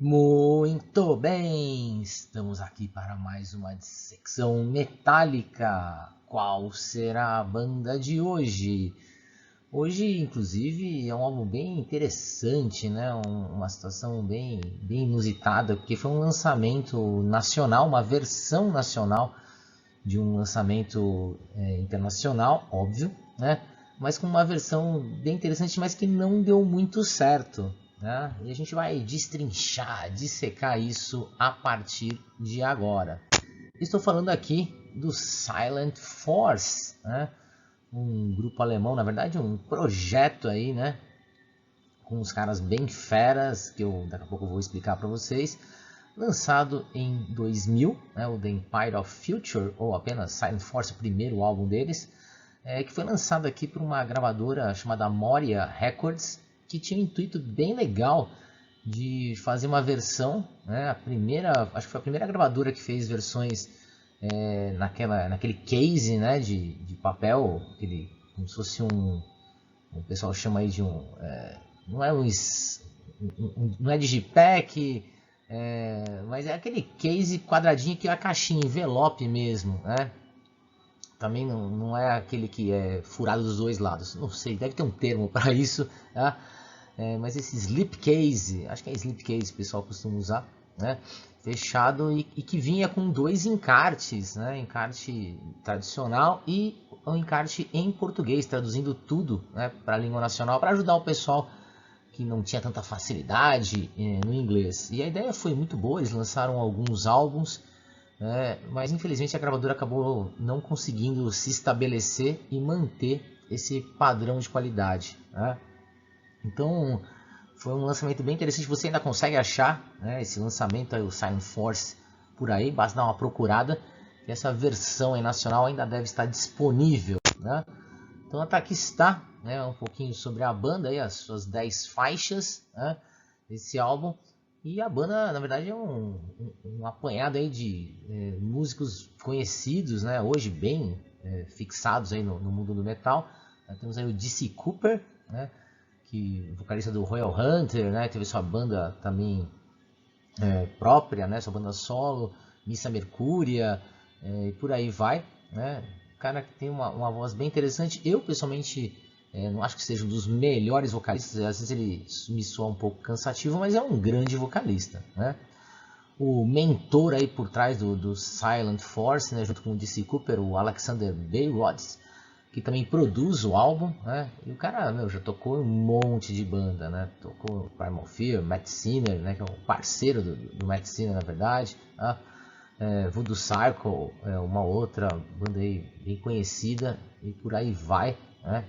Muito bem, estamos aqui para mais uma dissecção metálica. Qual será a banda de hoje? Hoje, inclusive, é um álbum bem interessante, né? Uma situação bem inusitada, porque foi um lançamento nacional, uma versão nacional de um lançamento internacional, óbvio, né? Mas com uma versão bem interessante, mas que não deu muito certo, né? E a gente vai destrinchar, dissecar isso a partir de agora. Estou falando aqui do Silent Force, né? Um grupo alemão, na verdade um projeto aí, né? Com uns caras bem feras, que eu daqui a pouco eu vou explicar para vocês. Lançado em 2000, né, o The Empire of Future, ou apenas Silent Force, o primeiro álbum deles, que foi lançado aqui por uma gravadora chamada Moria Records, que tinha um intuito bem legal de fazer uma versão, né, acho que foi a primeira gravadora que fez versões naquele case, né, de papel, como se fosse o pessoal chama aí de não é não é digipack, mas é aquele case quadradinho que é a caixinha, envelope mesmo, né? Também não é aquele que é furado dos dois lados. Não sei, deve ter um termo para isso, tá? Mas esse slipcase, acho que é slipcase que o pessoal costuma usar, né? Fechado e que vinha com dois encartes, né? Encarte tradicional e o encarte em português, traduzindo tudo, né, para a língua nacional, para ajudar o pessoal que não tinha tanta facilidade no inglês. E a ideia foi muito boa, eles lançaram alguns álbuns, mas infelizmente a gravadora acabou não conseguindo se estabelecer e manter esse padrão de qualidade, né? Então foi um lançamento bem interessante. Você ainda consegue achar, né, esse lançamento, aí, o Silent Force, por aí, basta dar uma procurada, que essa versão aí nacional ainda deve estar disponível, né? Então aqui está, né, um pouquinho sobre a banda, aí, as suas 10 faixas, né, desse álbum. E a banda, na verdade, é um apanhado aí de músicos conhecidos, né, hoje bem fixados aí no mundo do metal. Temos aí o DC Cooper, né, vocalista do Royal Hunter, né, teve sua banda também própria, né, sua banda solo, Missa Mercúria, e por aí vai, né? Cara que tem uma voz bem interessante. Eu pessoalmente não acho que seja um dos melhores vocalistas, às vezes ele me soa um pouco cansativo, mas é um grande vocalista, né? O mentor aí por trás do Silent Force, né, junto com o DC Cooper, o Alexander Bayrods, que também produz o álbum, né? E o cara, já tocou em um monte de banda, né? Tocou Primal Fear, Matt Sinner, né? Que é o parceiro do Matt Sinner, na verdade, tá? Voodoo Cycle é uma outra banda aí bem conhecida e por aí vai, né?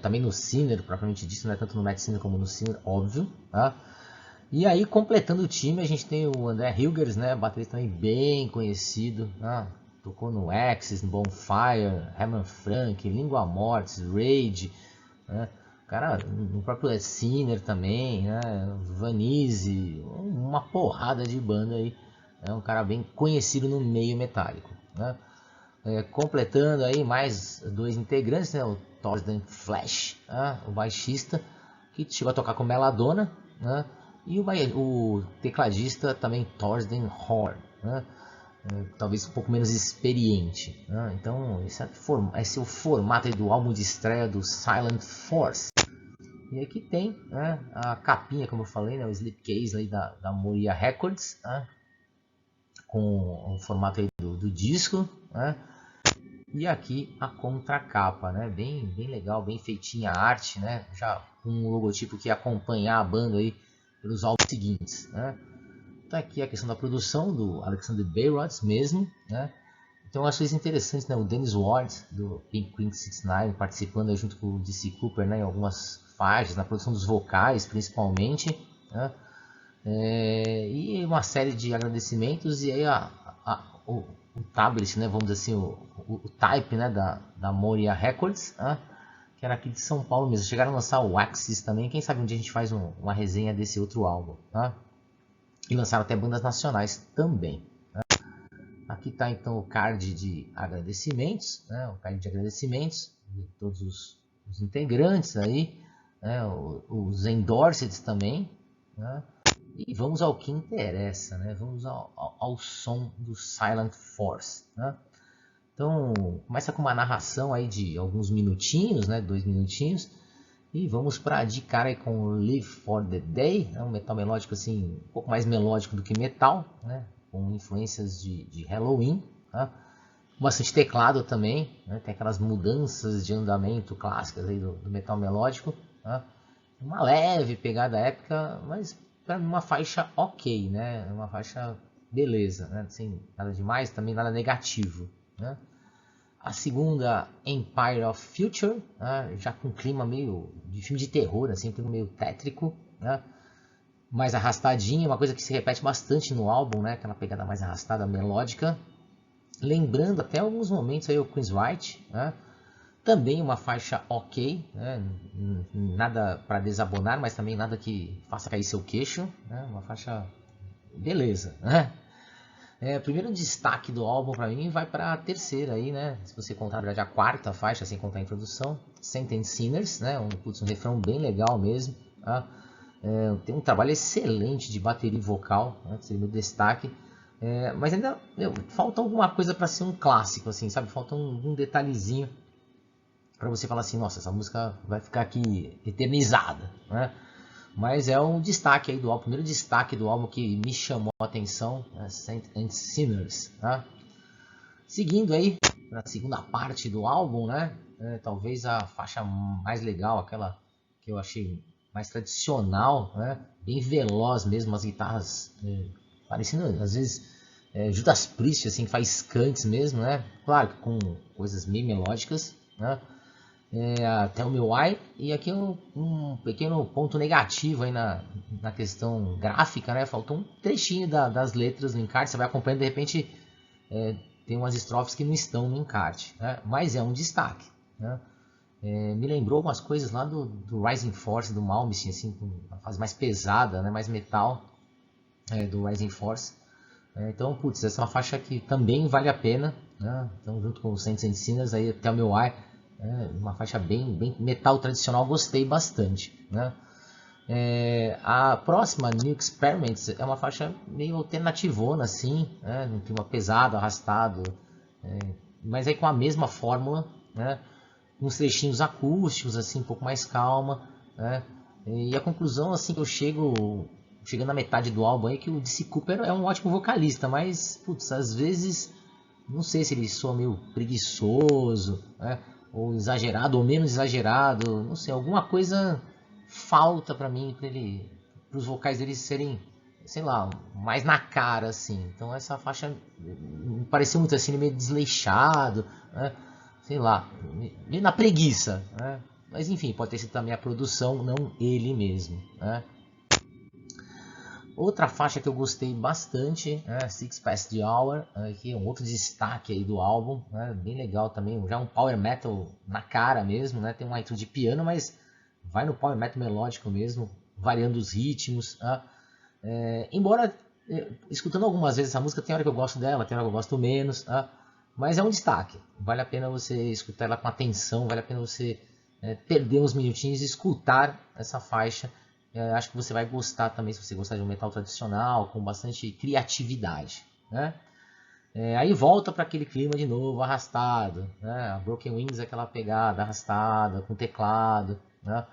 Também no Sinner, propriamente dito, não é tanto no Matt Sinner como no Sinner, óbvio, tá? E aí, completando o time, a gente tem o André Hilgers, né? Baterista também bem conhecido, né? Tocou no Axis, no Bonfire, Herman Frank, Lingua Mortis, Rage, né? Cara, no próprio Sinner também, né? Vanise, uma porrada de banda aí. É um cara bem conhecido no meio metálico, né? Completando aí mais dois integrantes, né? O Thorsten Flash, né? O baixista, que chegou a tocar com Belladonna, né? E o tecladista também Thorsten Horn, né? Talvez um pouco menos experiente, né? Então esse é o formato do álbum de estreia do Silent Force. E aqui tem, né, a capinha, como eu falei, né, o slipcase aí da Moria Records, né, com o formato aí do disco, né? E aqui a contracapa, né? Bem legal, bem feitinha a arte, né? Já com um logotipo que acompanhar a banda aí pelos álbuns seguintes, né? Tá aqui a questão da produção do Alexander Bayrods mesmo, né? Então eu acho isso interessante, né? O Dennis Ward do Pink Queen 69 participando aí junto com o DC Cooper, né? Em algumas faixas, na produção dos vocais principalmente, né? E uma série de agradecimentos e aí o tablet, né? Vamos dizer assim, o type, né? Da Moria Records, né? Que era aqui de São Paulo mesmo. Chegaram a lançar o Axis também. Quem sabe um dia a gente faz uma resenha desse outro álbum, tá? E lançaram até bandas nacionais também, né? Aqui está então o card de agradecimentos, né? O card de agradecimentos de todos os integrantes aí, né? Os endorseds também, né? E vamos ao que interessa, né? Vamos ao som do Silent Force, né? Então, começa com uma narração aí de alguns minutinhos, né? 2 minutinhos. E vamos para de cara aí com Live for the Day, né? Um metal melódico assim, um pouco mais melódico do que metal, né? Com influências de Halloween, né? Bastante teclado também, né? Tem aquelas mudanças de andamento clássicas aí do metal melódico, né? Uma leve pegada épica, mas para uma faixa ok, né? Uma faixa beleza, né? Sem nada demais, também nada negativo, né? A segunda, Empire of Future, né? Já com um clima meio de filme de terror, assim, um clima meio tétrico, né? Mais arrastadinha, uma coisa que se repete bastante no álbum, né? Aquela pegada mais arrastada, melódica. Lembrando até alguns momentos aí o Queen's Right, né? Também uma faixa ok, né? Nada para desabonar, mas também nada que faça cair seu queixo, né? Uma faixa beleza, né? O primeiro destaque do álbum para mim vai para a terceira aí, né? Se você contar, na verdade, a quarta faixa, sem contar a introdução, Saints Sinners, né? Um refrão bem legal mesmo, tá? Tem um trabalho excelente de bateria e vocal, né? Que seria meu destaque. Mas ainda falta alguma coisa para ser um clássico, assim, sabe? Falta um detalhezinho para você falar assim, nossa, essa música vai ficar aqui eternizada, né? Mas é um destaque aí do álbum, o primeiro destaque do álbum que me chamou a atenção, né? Saints and Sinners, tá? Seguindo aí na segunda parte do álbum, né? Talvez a faixa mais legal, aquela que eu achei mais tradicional, né? Bem veloz mesmo, as guitarras parecendo às vezes Judas Priest, assim, faz cantes mesmo, né? Claro que com coisas meio melódicas, né? Até o meu Why. E aqui um pequeno ponto negativo aí na questão gráfica, né? Faltou um trechinho das letras no encarte. Você vai acompanhando, de repente tem umas estrofes que não estão no encarte, né? Mas é um destaque, né? Me lembrou algumas coisas lá do Rising Force, do Malmsteen, assim, com uma fase mais pesada, né? Mais metal do Rising Force. Então, putz, essa é uma faixa que também vale a pena, né? Então, junto com o Saints and Sinners, aí até o meu Eye, uma faixa bem metal tradicional, gostei bastante, né? A próxima, New Experiments, é uma faixa meio alternativona, assim, né? Um clima pesado, arrastado, mas aí com a mesma fórmula, né? Uns trechinhos acústicos, assim, um pouco mais calma, né? E a conclusão, assim, que eu chegando na metade do álbum aí, que o DC Cooper é um ótimo vocalista, mas, putz, às vezes, não sei se ele soa meio preguiçoso, né? Ou exagerado, ou menos exagerado, não sei, alguma coisa falta pra mim, para os vocais deles serem, sei lá, mais na cara, assim. Então essa faixa me pareceu muito assim, meio desleixado, né? Sei lá, meio na preguiça, né? Mas enfim, pode ter sido também a produção, não ele mesmo, né? Outra faixa que eu gostei bastante, Six Past the Hour, que é um outro destaque aí do álbum, né? Bem legal também, já um power metal na cara mesmo, né? Tem uma intro de piano, mas vai no power metal melódico mesmo, variando os ritmos. Embora, escutando algumas vezes essa música, tem hora que eu gosto dela, tem hora que eu gosto menos, mas é um destaque. Vale a pena você escutar ela com atenção, vale a pena você perder uns minutinhos e escutar essa faixa. Acho que você vai gostar também, se você gostar de um metal tradicional, com bastante criatividade, né? Aí volta para aquele clima de novo, arrastado, né? A Broken Wings é aquela pegada arrastada, com teclado, né?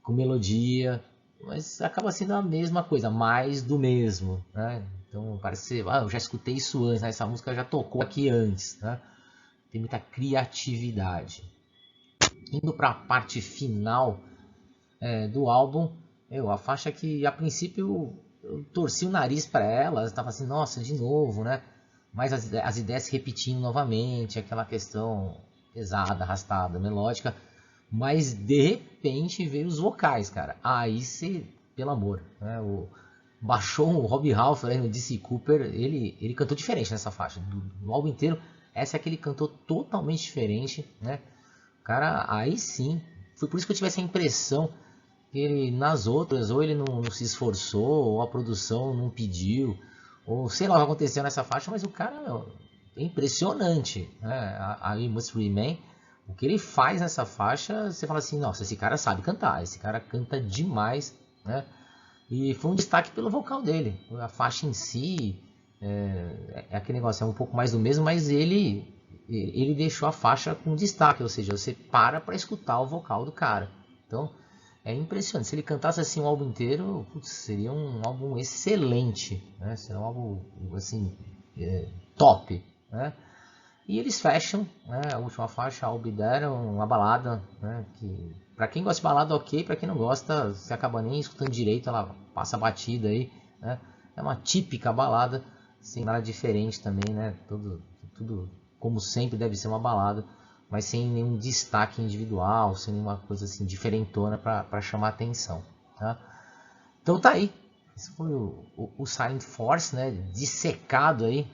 Com melodia, mas acaba sendo a mesma coisa, mais do mesmo, né? Então parece ser, eu já escutei isso antes, né? Essa música já tocou aqui antes, né? Tem muita criatividade. Indo para a parte final do álbum, a faixa que a princípio eu torci o nariz para ela, estava assim, nossa, de novo, né? Mas as ideias se repetindo novamente, aquela questão pesada, arrastada, melódica, mas de repente veio os vocais, cara. Aí você, pelo amor, né? Baixou o Rob Halford no DC Cooper, ele cantou diferente nessa faixa, do álbum inteiro. Essa é que ele cantou totalmente diferente, né? Cara, aí sim, foi por isso que eu tive essa impressão que ele, nas outras, ou ele não se esforçou, ou a produção não pediu, ou sei lá o que aconteceu nessa faixa, mas o cara é impressionante, né? A We Must Remain, o que ele faz nessa faixa, você fala assim, nossa, esse cara sabe cantar, esse cara canta demais, né? E foi um destaque pelo vocal dele. A faixa em si é aquele negócio, é um pouco mais do mesmo, mas ele deixou a faixa com destaque, ou seja, você para escutar o vocal do cara. Então é impressionante. Se ele cantasse assim o álbum inteiro, putz, seria um álbum excelente, né? Seria um álbum assim top, né? E eles fecham, né, a última faixa, I'll Be There, uma balada, né, que para quem gosta de balada ok, para quem não gosta, você acaba nem escutando direito, ela passa batida aí, né? É uma típica balada, sem nada diferente também, né? Tudo como sempre deve ser uma balada, mas sem nenhum destaque individual, sem nenhuma coisa assim diferentona para chamar atenção, tá? Então tá aí, esse foi o Silent Force, né? Dissecado aí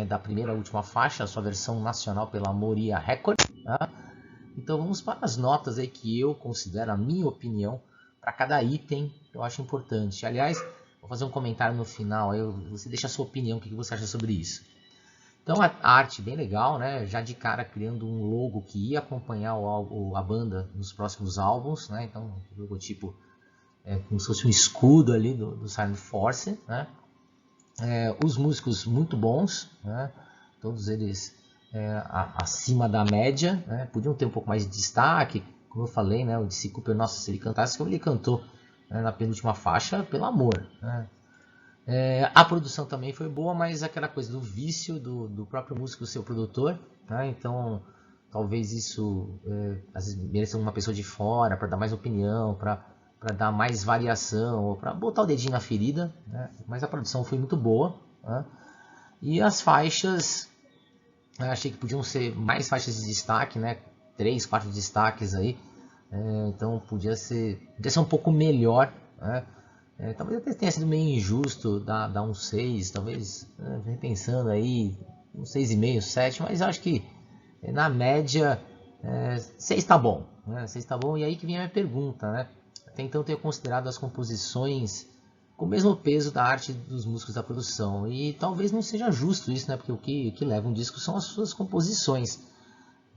da primeira e última faixa, a sua versão nacional pela Moria Records. Tá? Então vamos para as notas aí que eu considero, a minha opinião, para cada item que eu acho importante. Aliás, vou fazer um comentário no final, aí você deixa a sua opinião, o que você acha sobre isso. Então a arte bem legal, né? Já de cara criando um logo que ia acompanhar a banda nos próximos álbuns, né? Então o logotipo é como se fosse um escudo ali do Silent Force, né? Os músicos muito bons, né? Todos eles acima da média, né? Podiam ter um pouco mais de destaque, como eu falei, né? O DC Cooper, nossa, se ele cantasse como ele cantou, né, na penúltima faixa, pelo amor, né? A produção também foi boa, mas aquela coisa do vício do próprio músico ser o produtor, né? Então talvez isso às vezes mereça uma pessoa de fora para dar mais opinião, para dar mais variação, ou para botar o dedinho na ferida, né? Mas a produção foi muito boa, né? E as faixas, eu achei que podiam ser mais faixas de destaque, né? 3, 4 destaques aí, então podia ser um pouco melhor, né? Talvez até tenha sido meio injusto dar um 6, talvez, pensando aí, um 6,5, 7, mas eu acho que na média 6 tá bom, né? 6 tá bom, e aí que vem a minha pergunta, né? Até então eu tenho considerado as composições com o mesmo peso da arte dos músicos da produção, e talvez não seja justo isso, né? Porque o que leva um disco são as suas composições.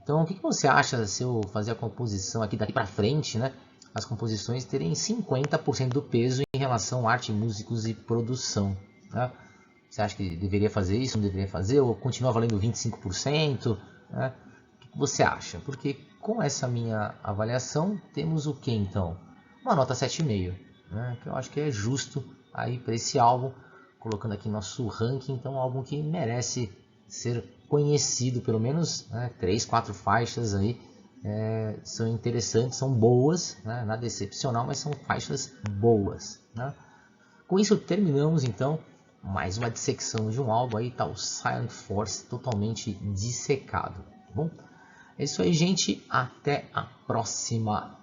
Então, o que você acha se eu fazer a composição aqui daqui para frente, né? As composições terem 50% do peso em relação a arte, músicos e produção, tá? Você acha que deveria fazer isso, não deveria fazer, ou continua valendo 25%? Né? O que você acha? Porque com essa minha avaliação, temos o que então? Uma nota 7,5, né? Que eu acho que é justo aí para esse álbum, colocando aqui nosso ranking, então um álbum que merece ser conhecido, pelo menos 3, 4 faixas aí são interessantes, são boas, né? Nada excepcional, mas são faixas boas, né? Com isso terminamos então mais uma dissecção de um álbum, aí tá o Silent Force totalmente dissecado, tá bom? É isso aí, gente, até a próxima.